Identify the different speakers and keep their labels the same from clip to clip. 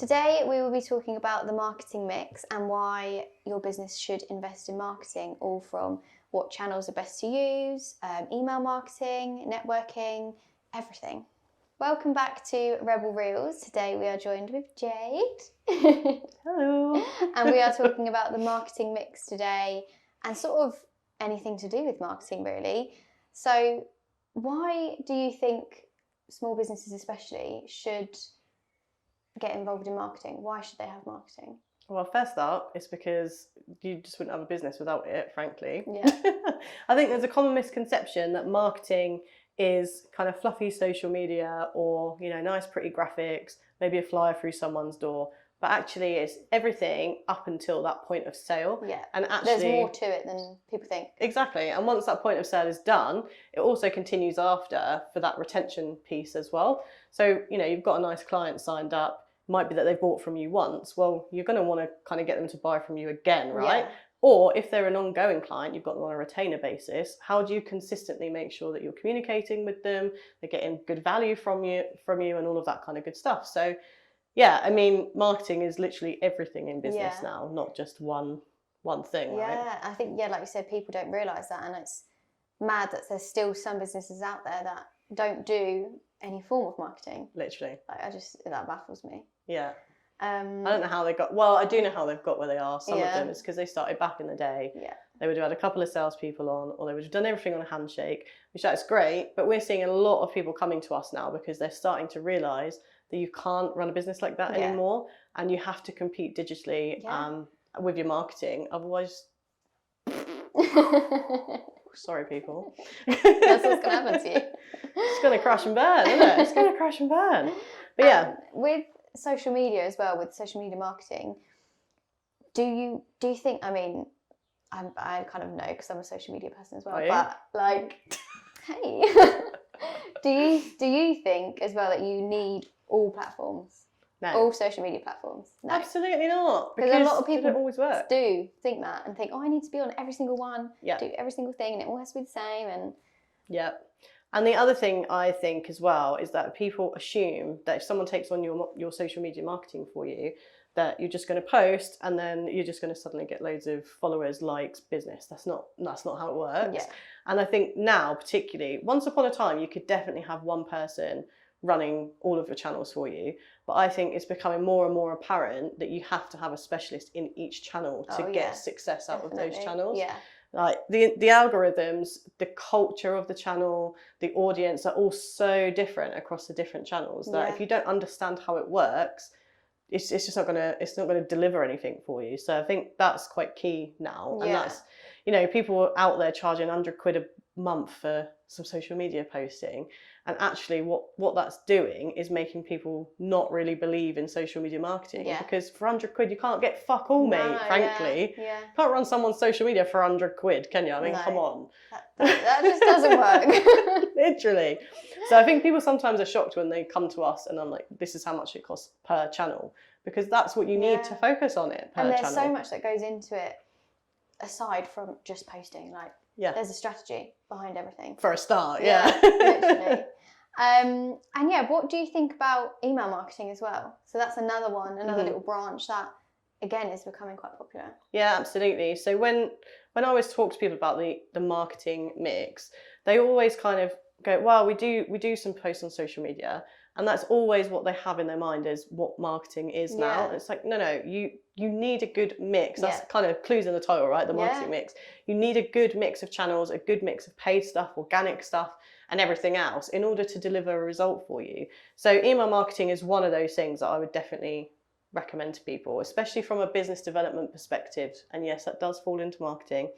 Speaker 1: Today we will be talking about the marketing mix and why your business should invest in marketing, all from what channels are best to use, email marketing, networking, everything. Welcome back to Rebel Reels. Today we are joined with Jade.
Speaker 2: Hello.
Speaker 1: And we are talking about the marketing mix today and sort of anything to do with marketing really. So why do you think small businesses especially should get involved in marketing? Why should they have marketing?
Speaker 2: Well, first up, it's because you just wouldn't have a business without it, frankly.
Speaker 1: Yeah.
Speaker 2: I think there's a common misconception that marketing is kind of fluffy social media or, nice pretty graphics, maybe a flyer through someone's door. But actually it's everything up until that point of sale.
Speaker 1: Yeah.
Speaker 2: And actually
Speaker 1: there's more to it than people think.
Speaker 2: Exactly. And once that point of sale is done, it also continues after for that retention piece as well. So, you've got a nice client signed up. Might be that they've bought from you once. Well, you're going to want to kind of get them to buy from you again, right?
Speaker 1: Yeah.
Speaker 2: Or if they're an ongoing client, you've got them on a retainer basis. How do you consistently make sure that you're communicating with them, they're getting good value from you, and all of that kind of good stuff? So, yeah, I mean, marketing is literally everything in business now, not just one thing, right?
Speaker 1: Yeah, I think, like you said, people don't realise that, and it's mad that there's still some businesses out there that don't do any form of marketing.
Speaker 2: Literally.
Speaker 1: That baffles me.
Speaker 2: Yeah. I don't know how they got, well, I do know how they've got where they are. Some of them is because they started back in the day.
Speaker 1: Yeah.
Speaker 2: They would have had a couple of salespeople on, or they would have done everything on a handshake, which that's great. But we're seeing a lot of people coming to us now because they're starting to realise that you can't run a business like that anymore, and you have to compete digitally with your marketing. Otherwise, sorry, people.
Speaker 1: That's what's going to happen to you.
Speaker 2: It's going to crash and burn, isn't it? It's going to crash and burn. But yeah.
Speaker 1: With social media as well, with social media marketing, do you think, I mean, I kind of know because I'm a social media person as well, but hey, do you think as well that you need all platforms?
Speaker 2: No.
Speaker 1: All social media platforms? No.
Speaker 2: Absolutely not.
Speaker 1: Because a lot of people
Speaker 2: don't always work.
Speaker 1: do think that and think, I need to be on every single one,
Speaker 2: do
Speaker 1: every single thing, and it all has to be the same. And
Speaker 2: yeah. And the other thing I think as well is that people assume that if someone takes on your social media marketing for you, that you're just going to post and then you're just going to suddenly get loads of followers, likes, business. That's not how it works.
Speaker 1: Yeah.
Speaker 2: And I think now, particularly, once upon a time, you could definitely have one person running all of your channels for you. But I think it's becoming more and more apparent that you have to have a specialist in each channel to get success out of those channels.
Speaker 1: Yeah.
Speaker 2: Like the algorithms, the culture of the channel, the audience are all so different across the different channels that if you don't understand how it works, it's just not gonna deliver anything for you. So I think that's quite key now. And that's, people out there charging £100 a month for some social media posting, and actually what that's doing is making people not really believe in social media marketing, because for £100 you can't get fuck all, mate. Frankly, you can't run someone's social media for £100, can you? I mean, come on,
Speaker 1: that just doesn't work.
Speaker 2: Literally. So I think people sometimes are shocked when they come to us and I'm like, this is how much it costs per channel, because that's what you need to focus on it per
Speaker 1: channel. And
Speaker 2: there's
Speaker 1: so much that goes into it aside from just posting. There's a strategy behind everything.
Speaker 2: For a start,
Speaker 1: literally. And what do you think about email marketing as well? So that's another one, another little branch that again is becoming quite popular.
Speaker 2: Yeah, absolutely. So when I always talk to people about the marketing mix, they always kind of go, well, we do some posts on social media, and that's always what they have in their mind is what marketing is now. And it's like, no, you need a good mix. That's kind of clues in the title, right? The marketing mix. You need a good mix of channels, a good mix of paid stuff, organic stuff, and everything else in order to deliver a result for you. So email marketing is one of those things that I would definitely recommend to people, especially from a business development perspective. And yes, that does fall into marketing,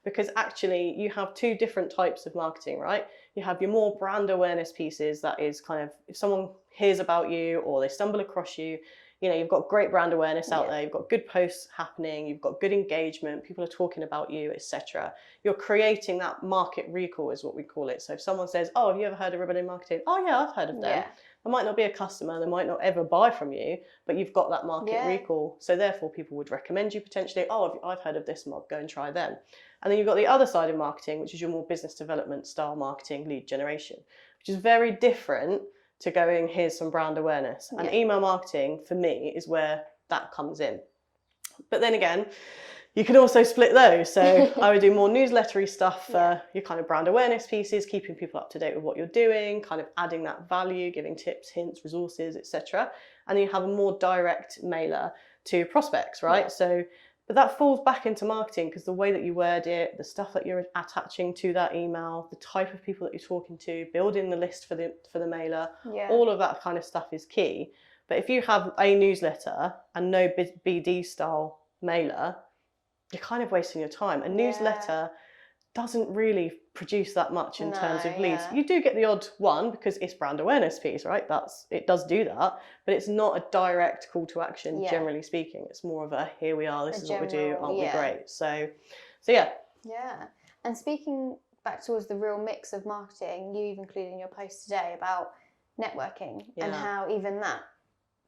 Speaker 2: because actually you have two different types of marketing, right? You have your more brand awareness pieces, that is kind of if someone hears about you or they stumble across you, you've got great brand awareness out there, you've got good posts happening, you've got good engagement, people are talking about you, etc. You're creating that market recall is what we call it. So if someone says, oh, have you ever heard of Rebel Marketing? Oh yeah, I've heard of them. They might not be a customer, they might not ever buy from you, but you've got that market recall. So therefore people would recommend you potentially, oh, I've heard of this mob, go and try them. And then you've got the other side of marketing, which is your more business development style marketing, lead generation, which is very different to going, here's some brand awareness. And
Speaker 1: Yeah.
Speaker 2: email marketing for me is where that comes in. But then again, you can also split those. So I would do more newslettery stuff for your kind of brand awareness pieces, keeping people up to date with what you're doing, kind of adding that value, giving tips, hints, resources, etc. And you have a more direct mailer to prospects, right?
Speaker 1: Yeah.
Speaker 2: So, but that falls back into marketing because the way that you word it, the stuff that you're attaching to that email, the type of people that you're talking to, building the list for the mailer, all of that kind of stuff is key. But if you have a newsletter and no BD style mailer, you're kind of wasting your time. A newsletter doesn't really produce that much in terms of leads. You do get the odd one because it's brand awareness piece, right? It does do that, but it's not a direct call to action, generally speaking. It's more of a, here we are, this is what we do, aren't we great? So yeah.
Speaker 1: Yeah. And speaking back towards the real mix of marketing, you've included in your post today about networking and how even that,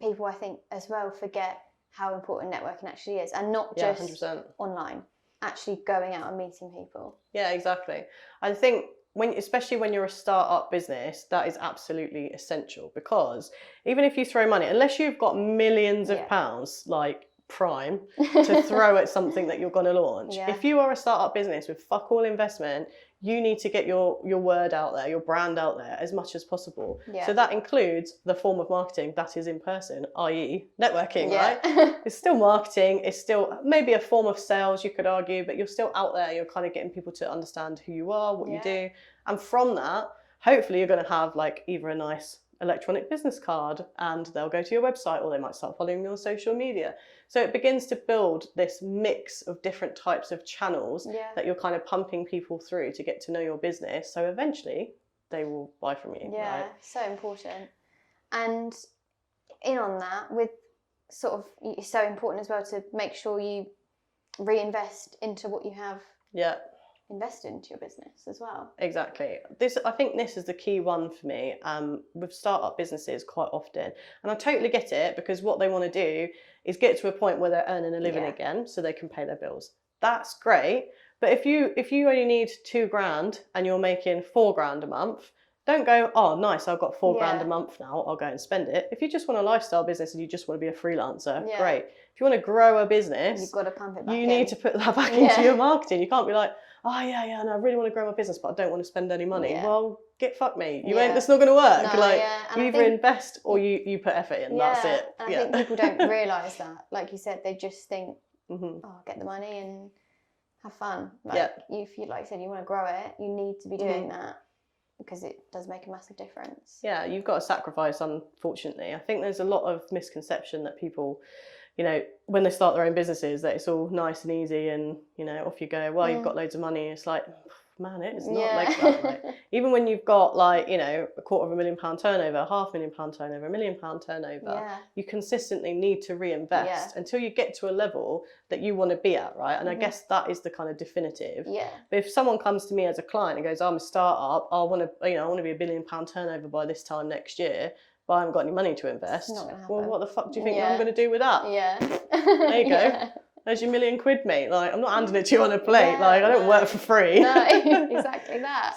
Speaker 1: people I think as well forget how important networking actually is, and not just
Speaker 2: 100%.
Speaker 1: online, actually going out and meeting people.
Speaker 2: Yeah, exactly. I think especially when you're a start-up business, that is absolutely essential, because even if you throw money, unless you've got millions of pounds, like prime, to throw at something that you're going to launch, if you are a start-up business with fuck all investment, you need to get your word out there, your brand out there as much as possible. So that includes the form of marketing that is in person, i.e. networking, right? It's still marketing, it's still maybe a form of sales, you could argue, but you're still out there, you're kind of getting people to understand who you are, what you do. And from that, hopefully you're going to have like either a nice electronic business card and they'll go to your website, or they might start following you on social media. So it begins to build this mix of different types of channels that you're kind of pumping people through to get to know your business. So eventually they will buy from you.
Speaker 1: Yeah,
Speaker 2: right?
Speaker 1: So important. And in on that, with sort of, it's so important as well to make sure you reinvest into what you have invested into your business as well.
Speaker 2: Exactly. I think this is the key one for me with startup businesses quite often. And I totally get it, because what they want to do is get to a point where they're earning a living again so they can pay their bills. That's great. But if you only need $2,000 and you're making $4,000 a month, don't go, oh, nice, I've got $4,000 a month now, I'll go and spend it. If you just want a lifestyle business and you just want to be a freelancer, great. If you want to grow a business,
Speaker 1: you've got to pump it back
Speaker 2: you need to put that back into your marketing. You can't be like, oh yeah, no, I really want to grow my business, but I don't want to spend any money. Well, get fucked, mate. You ain't. That's not going to work. You either invest or you put effort in. That's it.
Speaker 1: And I think people don't realise that. Like you said, they just think, oh, get the money and have fun. If you, like you said, you want to grow it, you need to be doing that, because it does make a massive difference. Yeah,
Speaker 2: you've got to sacrifice, unfortunately. I think there's a lot of misconception that people, when they start their own businesses, that it's all nice and easy and, off you go. Well, you've got loads of money. It's like, man, it is not like that. Like, even when you've got like, £250,000 turnover, £500,000 turnover, £1 million turnover, you consistently need to reinvest until you get to a level that you want to be at, right? And I guess that is the kind of definitive. But if someone comes to me as a client and goes, I'm a startup, I want to be £1 billion turnover by this time next year, but I haven't got any money to invest. Well, what the fuck do you think I'm going to do with that? There you go. There's your £1 million, mate. Like, I'm not handing it to you on a plate. Like, I don't work for free.
Speaker 1: No, exactly that.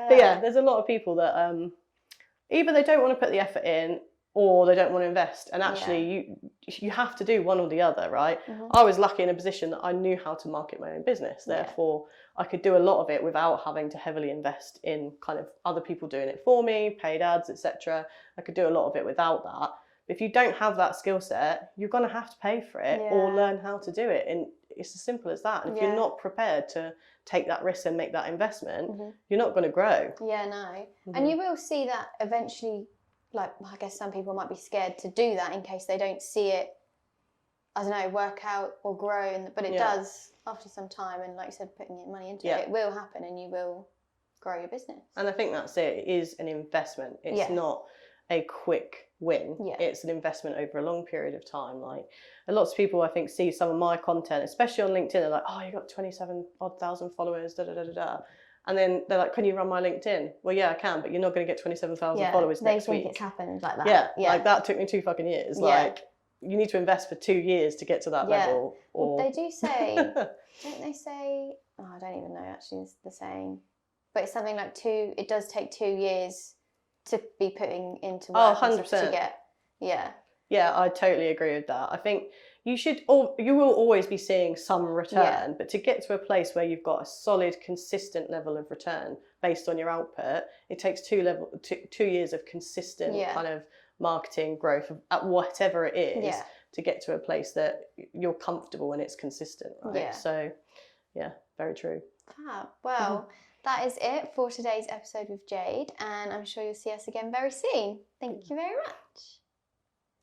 Speaker 2: But there's a lot of people that either they don't want to put the effort in, or they don't want to invest. And actually, you have to do one or the other, right? I was lucky in a position that I knew how to market my own business. Therefore, I could do a lot of it without having to heavily invest in kind of other people doing it for me, paid ads, etc. I could do a lot of it without that. But if you don't have that skill set, you're going to have to pay for it or learn how to do it. And it's as simple as that. And if you're not prepared to take that risk and make that investment, you're not going to grow.
Speaker 1: Yeah, no. And you will see that eventually. Like, I guess some people might be scared to do that in case they don't see it, I don't know, work out or grow. But it does after some time. And like you said, putting your money into it, it will happen and you will grow your business.
Speaker 2: And I think that's it. It is an investment. It's not a quick win. It's an investment over a long period of time. Like, a lot of people, I think, see some of my content, especially on LinkedIn. They're like, oh, you got 27,000 followers, And then they're like, can you run my LinkedIn? Well, yeah, I can, but you're not going to get 27,000 followers next week.
Speaker 1: They think it's happened like that.
Speaker 2: Like, that took me 2 fucking years. Like, you need to invest for 2 years to get to that level. Or...
Speaker 1: Well, they do say, don't they say, I don't even know actually the saying, but it's something like it does take 2 years to be putting into
Speaker 2: Oh,
Speaker 1: work and stuff
Speaker 2: 100%.
Speaker 1: to get, yeah.
Speaker 2: Yeah, I totally agree with that. I think you will always be seeing some return,
Speaker 1: Yeah.
Speaker 2: but to get to a place where you've got a solid, consistent level of return based on your output, it takes 2 years of consistent
Speaker 1: Yeah.
Speaker 2: kind of marketing growth at whatever it is
Speaker 1: Yeah.
Speaker 2: to get to a place that you're comfortable and it's consistent, right?
Speaker 1: Yeah.
Speaker 2: So, yeah, very true.
Speaker 1: Fab. Well, that is it for today's episode with Jade, and I'm sure you'll see us again very soon. Thank you very much.